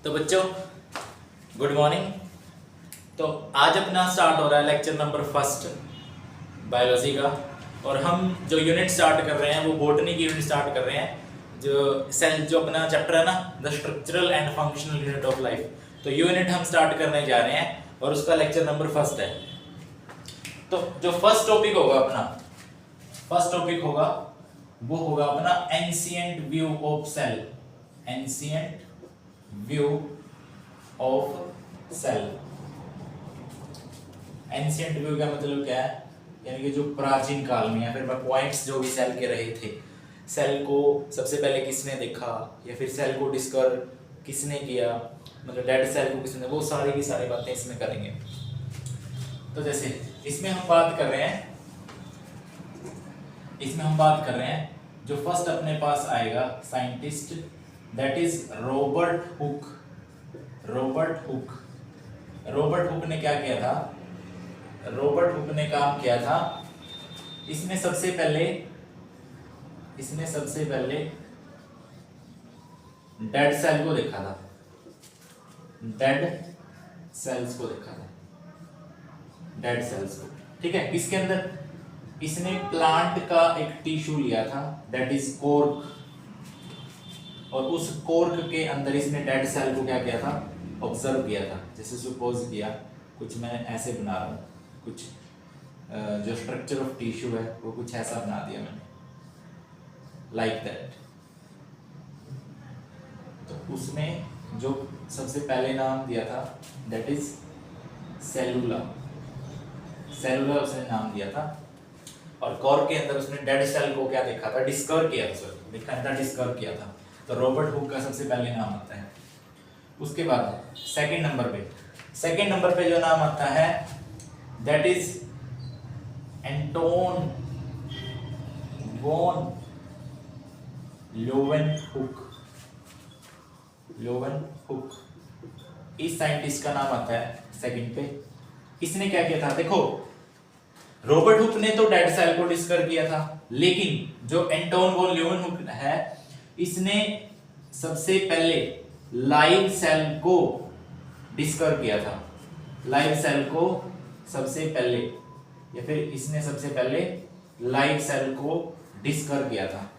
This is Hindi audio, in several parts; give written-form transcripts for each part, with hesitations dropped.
तो बच्चों गुड मॉर्निंग। तो आज अपना स्टार्ट हो रहा है लेक्चर नंबर फर्स्ट बायोलॉजी का। और हम जो यूनिट स्टार्ट कर रहे हैं वो बॉटनी की यूनिट स्टार्ट कर रहे हैं। जो अपना चैप्टर है ना, the structural and functional unit of life, तो यूनिट हम स्टार्ट करने जा रहे हैं और उसका लेक्चर नंबर फर्स्ट है। तो जो फर्स्ट टॉपिक होगा वो होगा अपना ancient view of cell. Ancient view of cell. Ancient view का मतलब क्या है? यानी कि जो प्राचीन काल में, या फिर पॉइंट्स जो भी सेल के रहे थे, सेल को सबसे पहले किसने देखा या फिर सेल को डिस्कवर किसने किया, मतलब डेड सेल को किसने, वो सारी की सारी बातें इसमें करेंगे। तो जैसे इसमें हम बात कर रहे हैं जो फर्स्ट अपने पास आएगा scientist, that is Robert Hooke. Robert Hooke ने क्या किया था? रॉबर्ट हुक ने काम किया था, इसने सबसे पहले डेड सेल को देखा था। डेड सेल्स को, ठीक है। इसके अंदर इसने प्लांट का एक टिश्यू लिया था, दैट इज कोर्क, और उस कोर्क के अंदर इसने डेड सेल को क्या किया था? ऑब्जर्व किया था। जैसे सपोज किया, कुछ मैं ऐसे बना रहा हूँ, कुछ जो स्ट्रक्चर ऑफ टिश्यू है वो कुछ ऐसा बना दिया मैंने, लाइक दैट। तो उसमें जो सबसे पहले नाम दिया था दैट इज सेलुला उसने नाम दिया था। और कोर्क के अंदर उसने डेड सेल को क्या देखा था? डिस्कवर किया था। तो रॉबर्ट हुक का सबसे पहले नाम आता है। उसके बाद सेकंड नंबर पे जो नाम आता है दैट इज एंटोन वॉन लोवेनहुक। इस साइंटिस्ट का नाम आता है सेकंड पे। इसने क्या किया था? देखो, रॉबर्ट हुक ने तो डेड सेल को डिस्कवर किया था, लेकिन जो एंटोन वॉन लोवेनहुक है, इसने सबसे पहले लाइव सेल को डिस्कवर किया था। लाइव सेल को सबसे पहले, या फिर इसने सबसे पहले लाइव सेल को डिस्कवर किया था,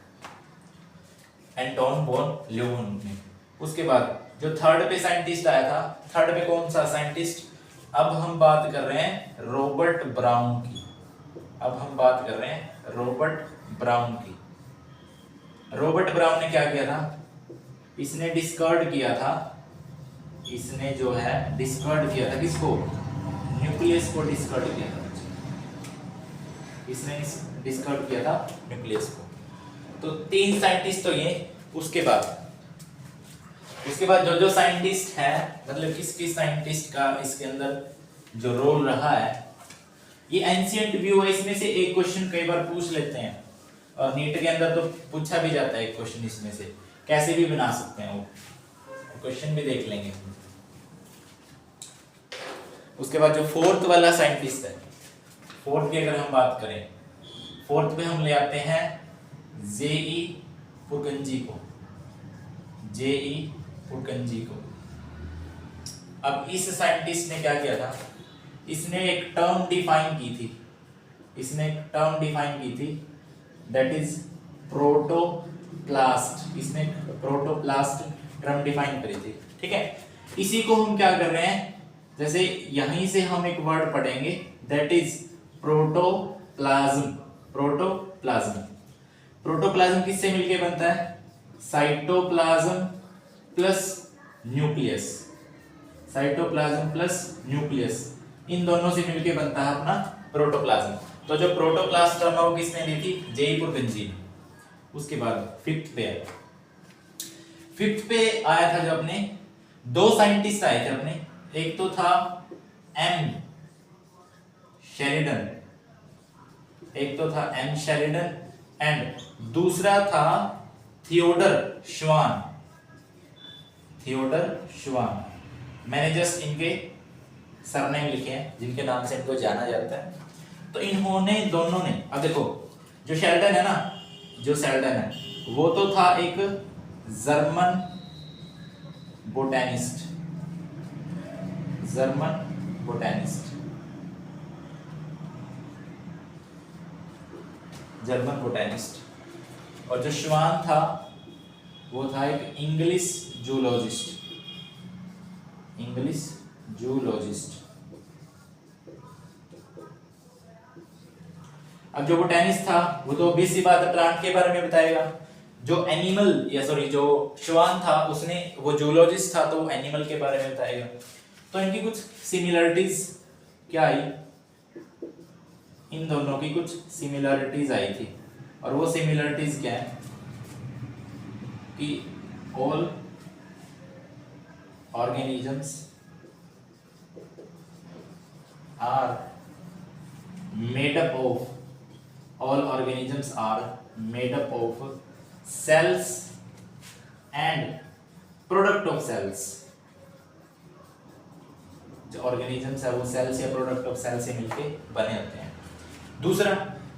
एंटोन वॉन लोवेनहुक ने। उसके बाद जो थर्ड पे साइंटिस्ट आया था, थर्ड पे कौन सा साइंटिस्ट? अब हम बात कर रहे हैं रॉबर्ट ब्राउन की। रॉबर्ट ब्राउन ने क्या किया था? इसने डिस्कवर किया था, किसको? न्यूक्लियस को डिस्कवर किया था। इसने डिस्कवर किया था न्यूक्लियस को। तो तीन साइंटिस्ट तो ये। उसके बाद जो साइंटिस्ट है, मतलब किस साइंटिस्ट का इसके अंदर जो रोल रहा है, ये एंशिएंट व्यू है। इसमें से एक क्वेश्चन कई बार पूछ लेते हैं, और नीट के अंदर तो पूछा भी जाता है एक क्वेश्चन इसमें से, कैसे भी बना सकते हैं, वो क्वेश्चन भी देख लेंगे। उसके बाद जो फोर्थ वाला साइंटिस्ट है, फोर्थ की अगर हम बात करें, फोर्थ पे हम ले आते हैं जेई पुरकंजी को। अब इस साइंटिस्ट ने क्या किया था? इसने एक टर्म डिफाइन की थी, दैट इज प्रोटोप्लास्ट। इसने प्रोटोप्लास्ट टर्म डिफाइन करी थी, ठीक है। इसी को हम क्या कर रहे हैं, जैसे यहीं से हम एक वर्ड पढ़ेंगे दैट इज प्रोटोप्लाज्म। प्रोटोप्लाज्म किससे मिलके बनता है? साइटोप्लाज्म प्लस न्यूक्लियस, इन दोनों से मिलके बनता है अपना प्रोटोप्लाज्म। तो जो प्रोटोप्लास्ट टर्म है वो किसने दी थी? जेई पुरकंजी ने। उसके बाद फिफ्थ पे आया था जो अपने दो साइंटिस्ट आए थे अपने, एक तो था एम शेरिडन, एंड दूसरा था थियोडर श्वान। मैंने जस्ट इनके सरनेम लिखे हैं, जिनके नाम से इनको जाना जाता है। तो इन्होंने दोनों ने, अब देखो, जो शेल्डन है वो तो था एक German botanist, German botanist, German botanist. और जो श्वान था वो था एक इंग्लिश जूलॉजिस्ट, इंग्लिश जूलॉजिस्ट। अब जो बोटैनिस्ट था वो तो ऑब्वियस सी बात है प्लांट के बारे में बताएगा। जो एनिमल या सॉरी जो श्वान था उसने वो जूलॉजिस्ट था तो वो एनिमल के बारे में बताएगा। तो इनकी कुछ सिमिलरिटीज क्या आई, इन दोनों की कुछ सिमिलरिटीज आई थी। और वो सिमिलरिटीज क्या है कि all organisms are made up of, all organisms are made up of cells and product of cells। जो ऑर्गेनिजम्स है वो सेल्स या प्रोडक्ट ऑफ सेल से मिलके बने होते हैं। दूसरा,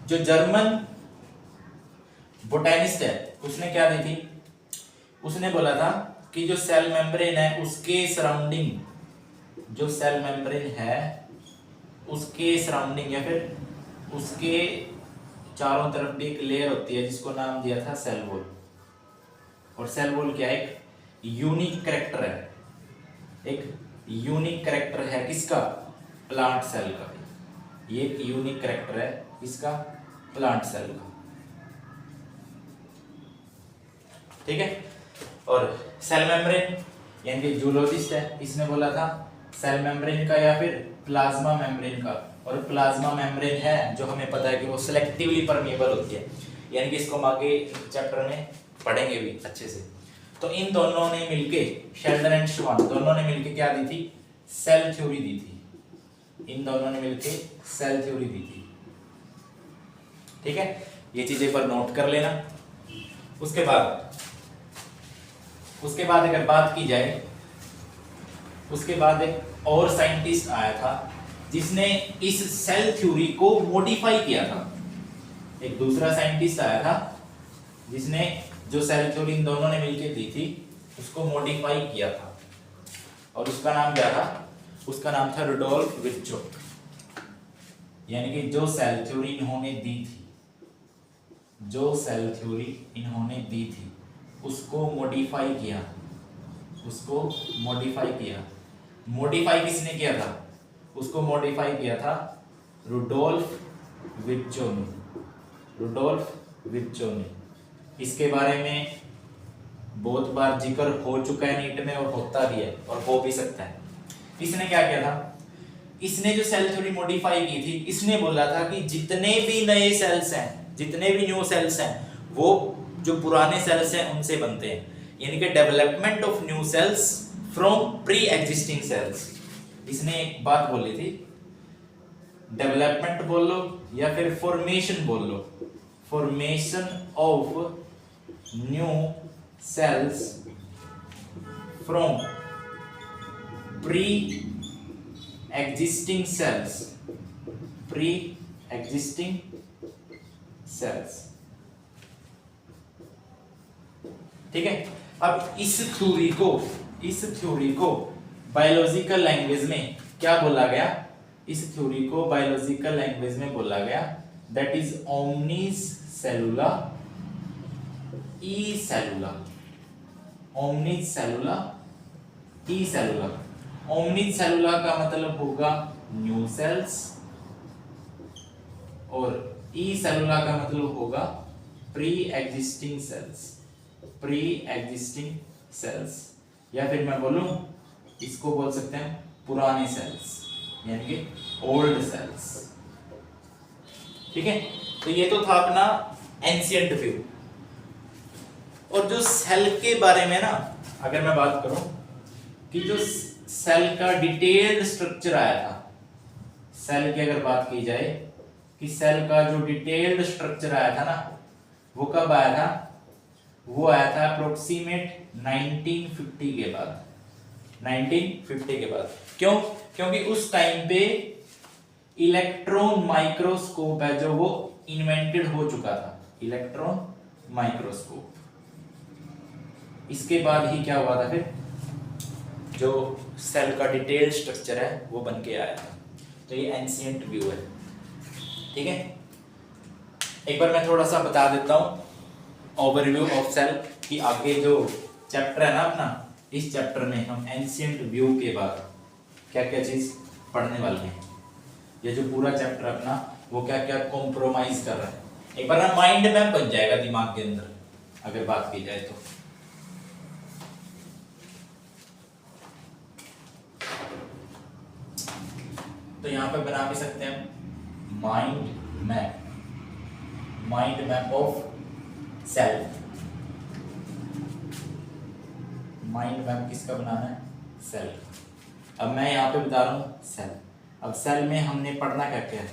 जो जर्मन बोटैनिस्ट है उसने क्या दी थी, उसने बोला था कि जो सेल मेम्ब्रेन है उसके सराउंडिंग, जो सेल मेम्ब्रेन है उसके सराउंडिंग या फिर उसके चारों तरफ भी एक लेयर होती है जिसको नाम दिया था सेल वॉल। और सेल वॉल क्या है, एक यूनिक कैरेक्टर है, एक यूनिक कैरेक्टर है किसका, प्लांट सेल का। ये एक यूनिक कैरेक्टर है किसका, प्लांट सेल का। ठीक है। और सेल मेम्ब्रेन यानी कि जूलॉजिस्ट है, इसने बोला था सेल मेम्ब्रेन का या फिर प्लाज्मा मेम्ब्रेन का। और प्लाज्मा मेम्ब्रेन है जो हमें पता है कि वो सिलेक्टिवली परमेबल होती है, यानी कि इसको हम आगे चैप्टर में पढ़ेंगे भी अच्छे से। तो इन दोनों ने मिलके, शेल्डन एंड श्वान दोनों ने मिलके क्या दी थी, सेल थ्योरी दी थी। इन दोनों ने मिलके सेल थ्योरी दी थी। ठीक है, ये चीजें पर नोट कर लेना। उसके बाद अगर बात की जाए, उसके बाद एक और साइंटिस्ट आया था जिसने इस सेल थ्योरी को मॉडिफाई किया था। एक दूसरा साइंटिस्ट आया था जिसने जो सेल थ्योरी इन दोनों ने मिलकर दी थी उसको मॉडिफाई किया था। और उसका नाम क्या था, उसका नाम था रुडोल्फ विर्चोव। यानी कि जो सेल थ्योरी इन्होंने दी थी, जो सेल थ्योरी इन्होंने दी थी उसको मॉडिफाई किया, उसको मॉडिफाई किया। मॉडिफाई किसने किया था, उसको मॉडिफाई किया था रुडोल्फ विर्चो ने, रुडोल्फ विर्चो ने। इसके बारे में बहुत बार जिक्र हो चुका है नीट में और होता भी है और हो भी सकता है। इसने क्या किया था, इसने जो सेल थ्योरी मॉडिफाई की थी, इसने बोला था कि जितने भी नए सेल्स हैं, जितने भी न्यू सेल्स हैं, वो जो पुराने सेल्स हैं उनसे बनते हैं। यानी कि development of new cells from pre existing sales. इसने एक बात बोली थी, डेवलपमेंट बोल लो या फिर फॉर्मेशन बोल लो, formation of new cells from pre existing cells, pre existing cells. ठीक है। अब इस थ्योरी को बायोलॉजिकल लैंग्वेज में क्या बोला गया, इस थ्योरी को बायोलॉजिकल लैंग्वेज में बोला गया that is omnis सेलुला E सेलुला, omnis सेलुला E सेलुला। Omnis सेलुला का मतलब होगा न्यू सेल्स और ई सेलुला का मतलब होगा pre existing cells, pre existing sales. या फिर मैं बोलूं, इसको बोल सकते हैं पुराने सेल्स, यानी कि ओल्ड सेल्स। ठीक है। तो ये तो था अपना एंशिएंट व्यू। और जो सेल के बारे में ना अगर मैं बात करूं कि जो सेल का डिटेल्ड स्ट्रक्चर आया था, सेल की अगर बात की जाए कि सेल का जो डिटेल्ड स्ट्रक्चर आया था ना, वो कब आया था, वो आया था अप्रोक्सीमेट 1950 के बाद, 1950 के बाद। क्यों? क्योंकि उस टाइम पे इलेक्ट्रॉन माइक्रोस्कोप है जो वो इन्वेंटेड हो चुका था, इलेक्ट्रॉन माइक्रोस्कोप। इसके बाद ही क्या हुआ था फिर, जो सेल का डिटेल स्ट्रक्चर है वो बन के आया था। तो ये एंशिएंट व्यू है, ठीक है। एक बार मैं थोड़ा सा बता देता हूँ ओवरव्यू ऑफ सेल कि आगे जो चैप्टर है ना अपना, इस चैप्टर में हम एंशिएंट व्यू के बाद क्या क्या चीज पढ़ने वाले हैं। ये जो पूरा चैप्टर अपना वो क्या क्या कॉम्प्रोमाइज कर रहा है, एक बार ना माइंड मैप बन जाएगा दिमाग के अंदर अगर बात की जाए तो। तो यहां पे बना भी सकते हैं mind map of cell. Mind map किसका बनाना है? सेल। अब मैं यहाँ पे बता रहा हूँ सेल। अब सेल में हमने पढ़ना क्या क्या है?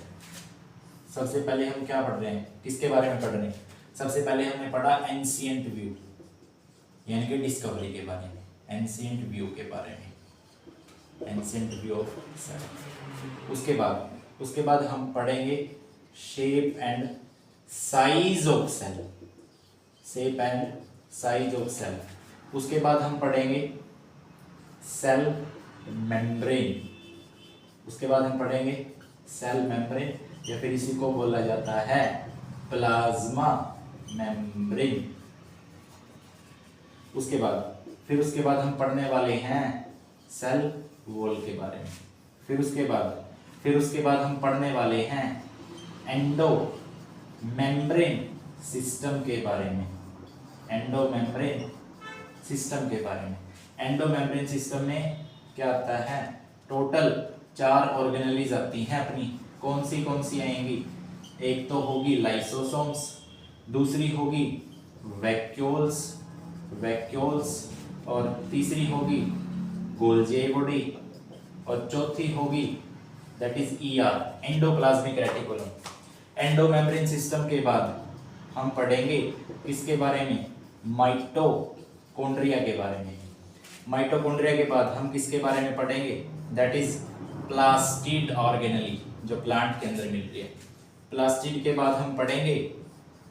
सबसे पहले हम क्या पढ़ रहे हैं, किसके बारे में पढ़ रहे हैं? सबसे पहले हमने पढ़ा एंशिएंट व्यू, यानी कि डिस्कवरी के बारे में, एंशिएंट व्यू के बारे में, एंशिएंट व्यू ऑफ सेल। उसके बाद हम पढ़ेंगे shape and size of cell, shape and size of cell. उसके बाद हम पढ़ेंगे सेल मेम्ब्रेन, उसके बाद हम पढ़ेंगे सेल मेम्ब्रेन या फिर इसी को बोला जाता है प्लाज्मा मेम्ब्रेन। उसके बाद हम पढ़ने वाले हैं सेल वॉल के बारे में। फिर उसके बाद हम पढ़ने वाले हैं एंडो मेम्ब्रेन सिस्टम के बारे में, एंडो मेम्ब्रेन सिस्टम के बारे में। एंडो मेम्ब्रेन सिस्टम में क्या आता है? टोटल 4 ऑर्गेनेलीज आती हैं अपनी। कौन सी आएंगी? एक तो होगी लाइसोसोम्स, दूसरी होगी वैक्यूल्स और तीसरी होगी गोल्जी बॉडी और चौथी होगी that is ER, endoplasmic reticulum. Endo membrane system के बाद हम पढ़ेंगे किसके बारे में? माइटोकॉन्ड्रिया के बारे में। माइटोकॉन्ड्रिया के बाद हम किसके बारे में पढ़ेंगे? दैट इज प्लास्टिड ऑर्गेनेली, जो प्लांट के अंदर मिलती है। प्लास्टिड के बाद हम पढ़ेंगे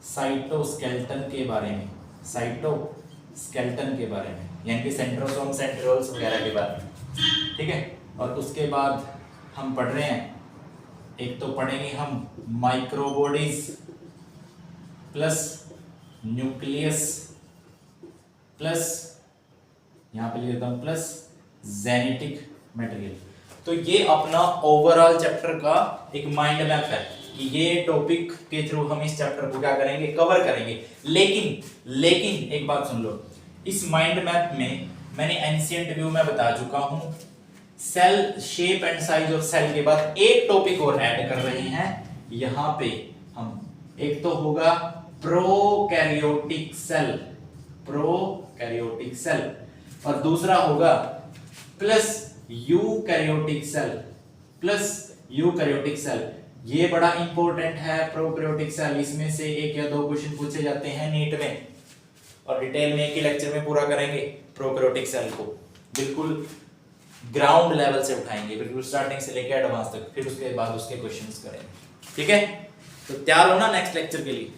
साइटोस्केलेटन के बारे में, साइटोस्केलेटन के बारे में, यानी कि सेंट्रोसोम सेंट्रियोल्स वगैरह के बारे में, ठीक है। और उसके बाद हम पढ़ रहे हैं, एक तो पढ़ेंगे हम माइक्रोबॉडीज प्लस न्यूक्लियस प्लस, यहां पे लिख देता हूं, प्लस जेनेटिक मटेरियल। तो ये अपना ओवरऑल चैप्टर का एक माइंड मैप है कि ये टॉपिक के थ्रू हम इस चैप्टर को क्या करेंगे? कवर करेंगे। लेकिन एक बात सुन लो, इस माइंड मैप में मैंने एंशिएंट व्यू में बता चुका हूं, cell shape and size of cell के बाद एक टॉपिक और ऐड कर रहे हैं यहां पे हम। एक तो होगा प्रोकैरियोटिक सेल और दूसरा होगा प्लस यूकैरियोटिक सेल। ये बड़ा इंपॉर्टेंट है प्रोकैरियोटिक सेल। इसमें से 1 या 2 क्वेश्चन पूछे जाते हैं नीट में, और डिटेल में एक ही लेक्चर में पूरा करेंगे। प्रोकैरियोटिक सेल को बिल्कुल ग्राउंड लेवल से उठाएंगे, बिल्कुल स्टार्टिंग से लेकर एडवांस तक, फिर उसके बाद उसके क्वेश्चंस करेंगे, ठीक है। तो तैयार हो ना नेक्स्ट लेक्चर के लिए?